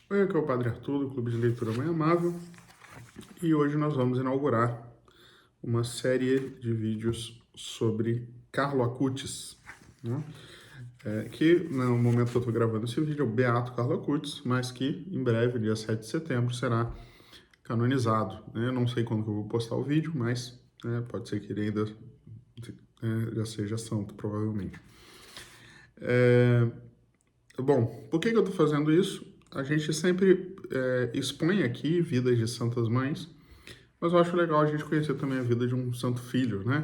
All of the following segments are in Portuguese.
Oi, aqui é o Padre Arthur, do Clube de Leitura Mãe Amável, e hoje nós vamos inaugurar uma série de vídeos sobre Carlo Acutis, né? Que no momento que eu estou gravando esse vídeo é o Beato Carlo Acutis, mas que em breve, dia 7 de setembro, será canonizado, né? Eu não sei quando que eu vou postar o vídeo, mas pode ser que ele ainda já seja santo, provavelmente. Bom, por que eu estou fazendo isso? A gente sempre expõe aqui vidas de santas mães, mas eu acho legal a gente conhecer também a vida de um santo filho, né?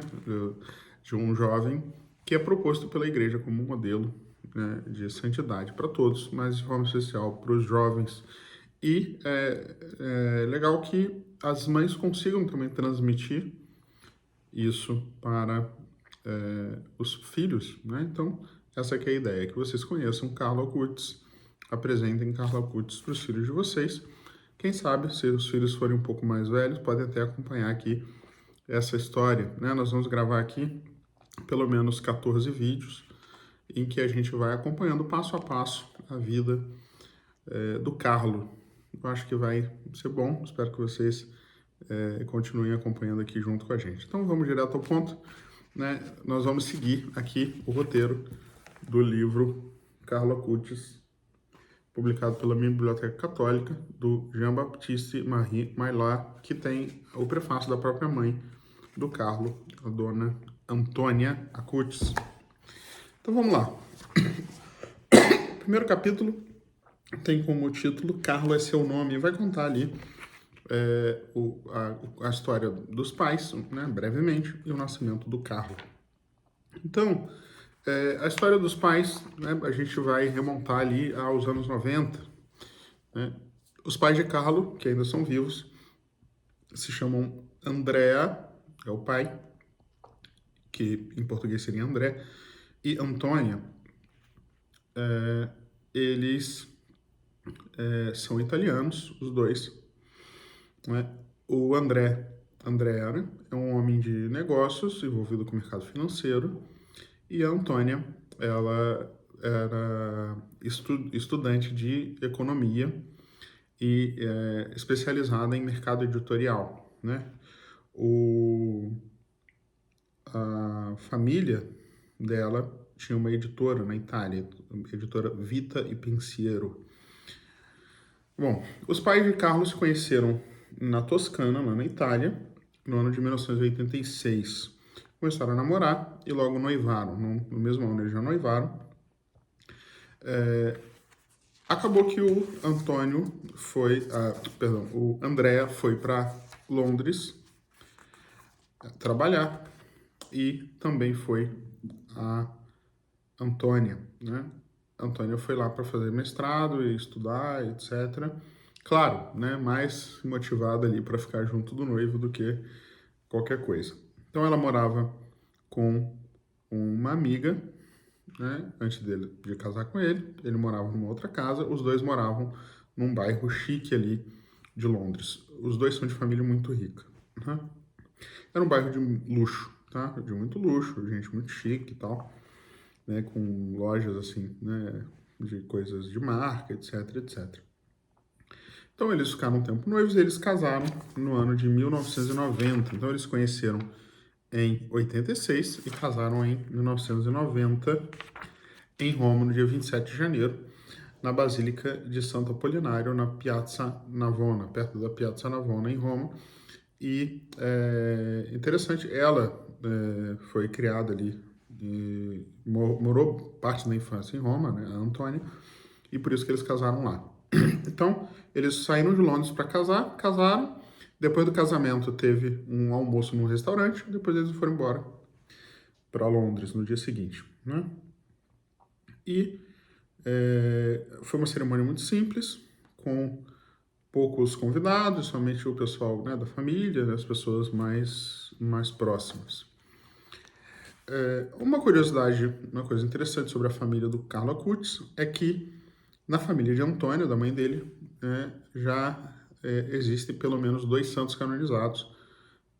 De um jovem que é proposto pela igreja como um modelo, né, de santidade para todos, mas de forma especial para os jovens. E é legal que as mães consigam também transmitir isso para os filhos, né? Então, essa aqui é a ideia, que vocês conheçam Carlo Acutis, apresentem Carlo Acutis para os filhos de vocês. Quem sabe, se os filhos forem um pouco mais velhos, podem até acompanhar aqui essa história, né? Nós vamos gravar aqui pelo menos 14 vídeos em que a gente vai acompanhando passo a passo a vida do Carlo. Eu acho que vai ser bom, espero que vocês continuem acompanhando aqui junto com a gente. Então vamos direto ao ponto, né? Nós vamos seguir aqui o roteiro do livro Carlo Acutis, publicado pela minha Biblioteca Católica, do Jean-Baptiste Marie Maillard, que tem o prefácio da própria mãe do Carlo, a dona Antônia Acutis. Então vamos lá. O primeiro capítulo tem como título Carlo é seu nome, e vai contar ali a história dos pais, né, brevemente, e o nascimento do Carlo. Então, a história dos pais, né, a gente vai remontar ali aos anos 90. Né? Os pais de Carlo, que ainda são vivos, se chamam Andrea, é o pai, que em português seria André, e Antônia. Eles são italianos, os dois. Né? O Andrea, né, é um homem de negócios envolvido com o mercado financeiro, e a Antônia, ela era estudante de economia e especializada em mercado editorial, né? A família dela tinha uma editora na Itália, a editora Vita e Pensiero. Bom, os pais de Carlos se conheceram na Toscana, lá na Itália, no ano de 1986. Começaram a namorar e logo noivaram. No mesmo ano eles já noivaram. Acabou que o o André foi para Londres trabalhar e também foi a Antônia, né? A Antônia foi lá para fazer mestrado e estudar, etc. Claro, né? Mais motivada ali para ficar junto do noivo do que qualquer coisa. Então ela morava com uma amiga, né? Antes de casar com ele, ele morava numa outra casa. Os dois moravam num bairro chique ali de Londres. Os dois são de família muito rica, né? Era um bairro de luxo, tá? De muito luxo, gente muito chique e tal, né? Com lojas assim, né? De coisas de marca, etc, etc. Então eles ficaram um tempo noivos e eles casaram no ano de 1990. Então eles se conheceram em 86 e casaram em 1990 em Roma, no dia 27 de janeiro, na Basílica de Santo Apolinário, na Piazza Navona, perto da Piazza Navona, em Roma. E interessante, ela foi criada ali, morou parte da infância em Roma, né, a Antônia, e por isso que eles casaram lá. Então, eles saíram de Londres para casar, casaram. Depois do casamento, teve um almoço num restaurante. Depois eles foram embora para Londres no dia seguinte, né? E foi uma cerimônia muito simples, com poucos convidados, somente o pessoal, né, da família, as pessoas mais próximas. Uma curiosidade, uma coisa interessante sobre a família do Carlo Acutis é que na família de Antônio, da mãe dele, já existem pelo menos 2 santos canonizados,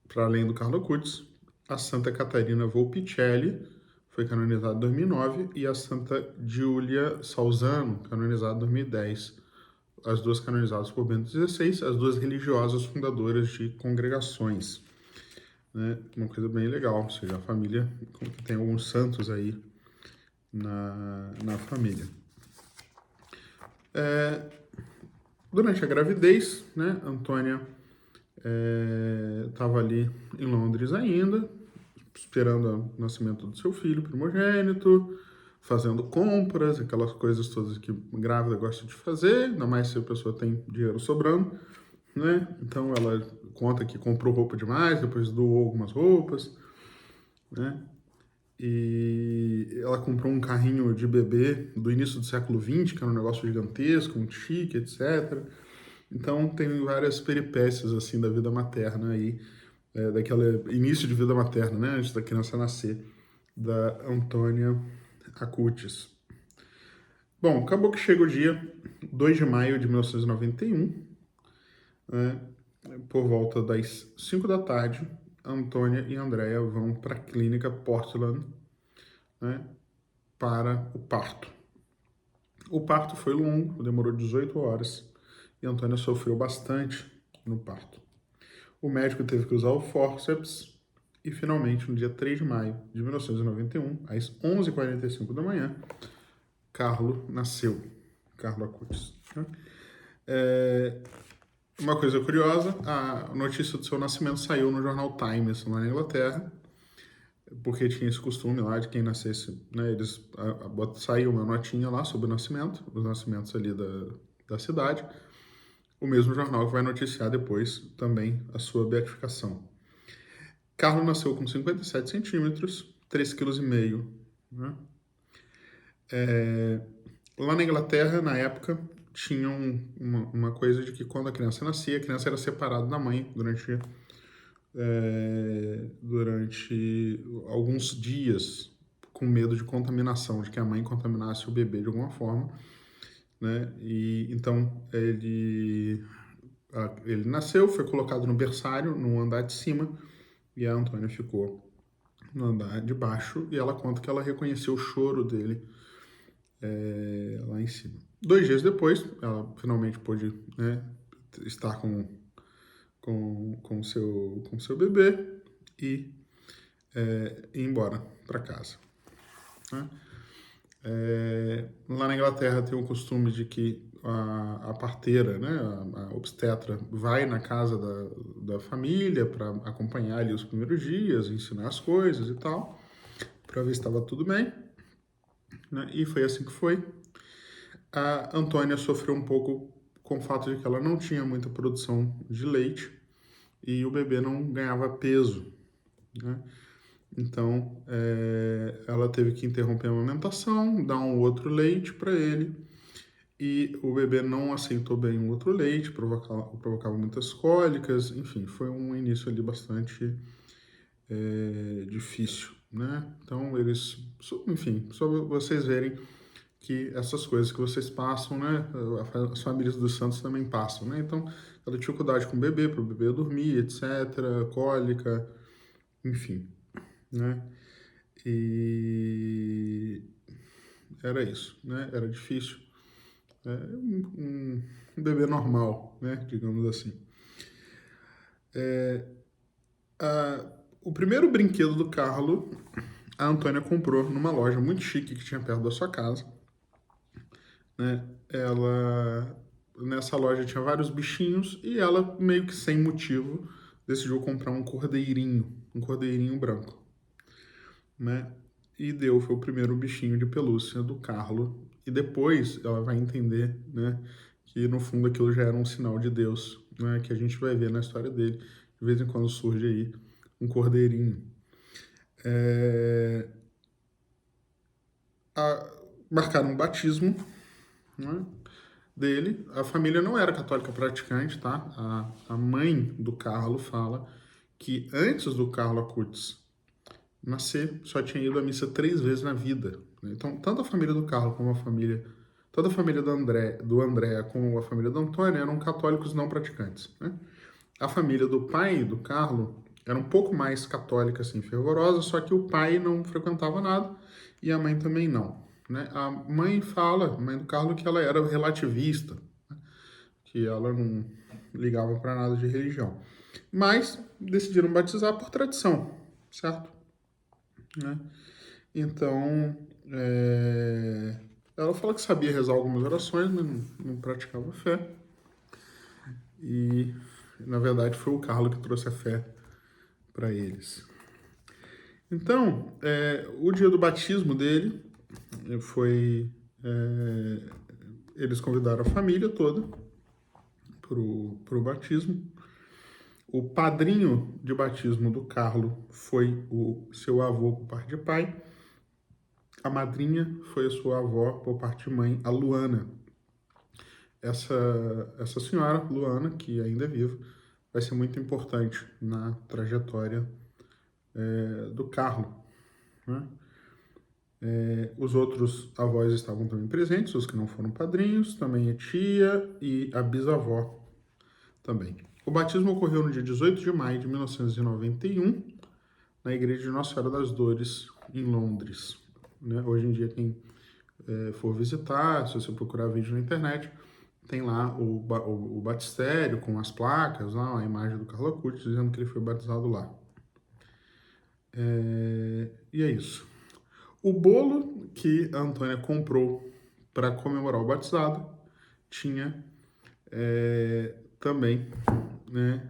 para além do Carlo Acutis. A Santa Catarina Volpicelli foi canonizada em 2009 e a Santa Giulia Salzano, canonizada em 2010. as duas canonizadas por Bento XVI, as duas religiosas fundadoras de congregações, né? Uma coisa bem legal, ou seja, a família tem alguns santos aí na família. Durante a gravidez, né, Antônia estava ali em Londres ainda, esperando o nascimento do seu filho primogênito, fazendo compras, aquelas coisas todas que grávida gosta de fazer, ainda mais se a pessoa tem dinheiro sobrando, né? Então ela conta que comprou roupa demais, depois doou algumas roupas, né? E ela comprou um carrinho de bebê do início do século XX, que era um negócio gigantesco, muito chique, etc. Então tem várias peripécias assim da vida materna aí, daquele início de vida materna, né, antes da criança nascer, da Antônia Acutis. Bom, acabou que chega o dia 2 de maio de 1991, né, por volta das 5 da tarde, Antônia e Andrea vão para a clínica Portland, né, para o parto. O parto foi longo, demorou 18 horas, e Antônia sofreu bastante no parto. O médico teve que usar o fórceps e, finalmente, no dia 3 de maio de 1991, às 11h45 da manhã, Carlo nasceu. Carlo Acutis. Uma coisa curiosa, a notícia do seu nascimento saiu no jornal Times, lá na Inglaterra, porque tinha esse costume lá de quem nascesse, né, eles saiu uma notinha lá sobre o nascimento, os nascimentos ali da cidade, o mesmo jornal que vai noticiar depois também a sua beatificação. Carlo nasceu com 57 centímetros, 3,5 kg. Né? Lá na Inglaterra, na época, tinha uma coisa de que quando a criança nascia, a criança era separada da mãe durante alguns dias, com medo de contaminação, de que a mãe contaminasse o bebê de alguma forma. Né? E então ele nasceu, foi colocado no berçário, no andar de cima, e a Antônia ficou no andar de baixo, e ela conta que ela reconheceu o choro dele lá em cima. 2 dias depois, ela finalmente pôde, né, estar com seu bebê e ir embora para casa. Né? Lá na Inglaterra tem o costume de que a parteira, né, a obstetra, vai na casa da família para acompanhar ali os primeiros dias, ensinar as coisas e tal, para ver se estava tudo bem. Né? E foi assim que foi. A Antônia sofreu um pouco com o fato de que ela não tinha muita produção de leite e o bebê não ganhava peso. Né? Então, ela teve que interromper a amamentação, dar um outro leite para ele, e o bebê não aceitou bem o outro leite, provocava muitas cólicas, enfim, foi um início ali bastante difícil, né? Então, enfim, só vocês verem que essas coisas que vocês passam, né, as famílias dos santos também passam, né? Então, ela tinha dificuldade com o bebê, para o bebê dormir, etc., cólica, enfim, né? E era isso, né? Era difícil. Um bebê normal, né? Digamos assim. O primeiro brinquedo do Carlo, a Antônia comprou numa loja muito chique que tinha perto da sua casa. Né? Nessa loja tinha vários bichinhos e ela, meio que sem motivo, decidiu comprar um cordeirinho branco. Né? E foi o primeiro bichinho de pelúcia do Carlo. E depois ela vai entender, né, que no fundo aquilo já era um sinal de Deus, né, que a gente vai ver na história dele. De vez em quando surge aí um cordeirinho. Marcaram um batismo, né, dele. A família não era católica praticante, tá? A mãe do Carlo fala que antes do Carlo Acutis nascer, só tinha ido à missa 3 vezes na vida. Então, tanto a família do Carlo como toda a família do André como a família do Antônio eram católicos não praticantes. Né? A família do pai do Carlo era um pouco mais católica, assim, fervorosa, só que o pai não frequentava nada e a mãe também não. Né? A mãe do Carlo, que ela era relativista. Né? que ela não ligava para nada de religião. Mas decidiram batizar por tradição, certo? Né? Então, ela falou que sabia rezar algumas orações, mas não praticava a fé. E, na verdade, foi o Carlo que trouxe a fé para eles. Então, o dia do batismo dele foi... eles convidaram a família toda para o batismo. O padrinho de batismo do Carlo foi o seu avô por parte de pai. A madrinha foi a sua avó por parte de mãe, a Luana. Essa senhora, Luana, que ainda é viva, vai ser muito importante na trajetória do Carlo. Né? Os outros avós estavam também presentes, os que não foram padrinhos, também a tia e a bisavó também. O batismo ocorreu no dia 18 de maio de 1991, na igreja de Nossa Senhora das Dores, em Londres. Né? Hoje em dia, quem for visitar, se você procurar vídeo na internet, tem lá o batistério com as placas, lá, a imagem do Carlo Acutis, dizendo que ele foi batizado lá. E é isso. O bolo que a Antônia comprou para comemorar o batizado tinha também, né,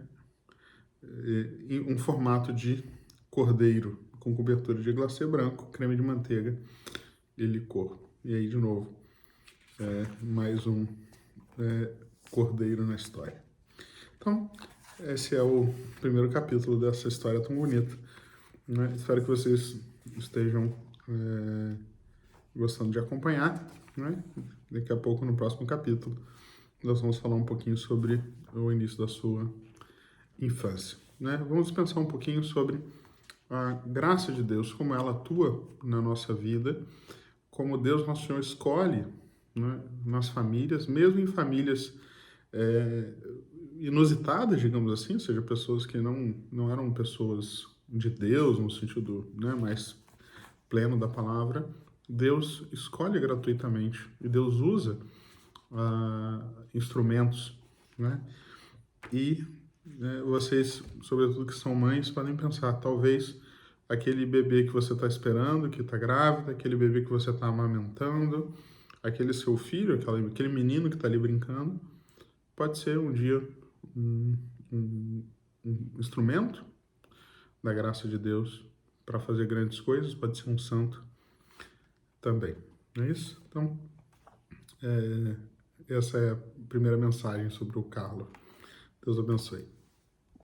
um formato de cordeiro com cobertura de glacê branco, creme de manteiga e licor. E aí, de novo, mais um cordeiro na história. Então, esse é o primeiro capítulo dessa história tão bonita. Né? Espero que vocês estejam gostando de acompanhar. Né? Daqui a pouco, no próximo capítulo, nós vamos falar um pouquinho sobre o início da sua infância. Né? Vamos pensar um pouquinho sobre a graça de Deus, como ela atua na nossa vida, como Deus, nosso Senhor, escolhe, né, nas famílias, mesmo em famílias inusitadas, digamos assim, ou seja, pessoas que não eram pessoas de Deus, no sentido, né, mais pleno da palavra. Deus escolhe gratuitamente e Deus usa instrumentos, né? E vocês, sobretudo que são mães, podem pensar, talvez aquele bebê que você está esperando, que está grávida, aquele bebê que você está amamentando, aquele seu filho, aquele menino que está ali brincando, pode ser um dia um, um instrumento da graça de Deus para fazer grandes coisas, pode ser um santo também. Não é isso? Então, essa é a primeira mensagem sobre o Carlo. Deus abençoe.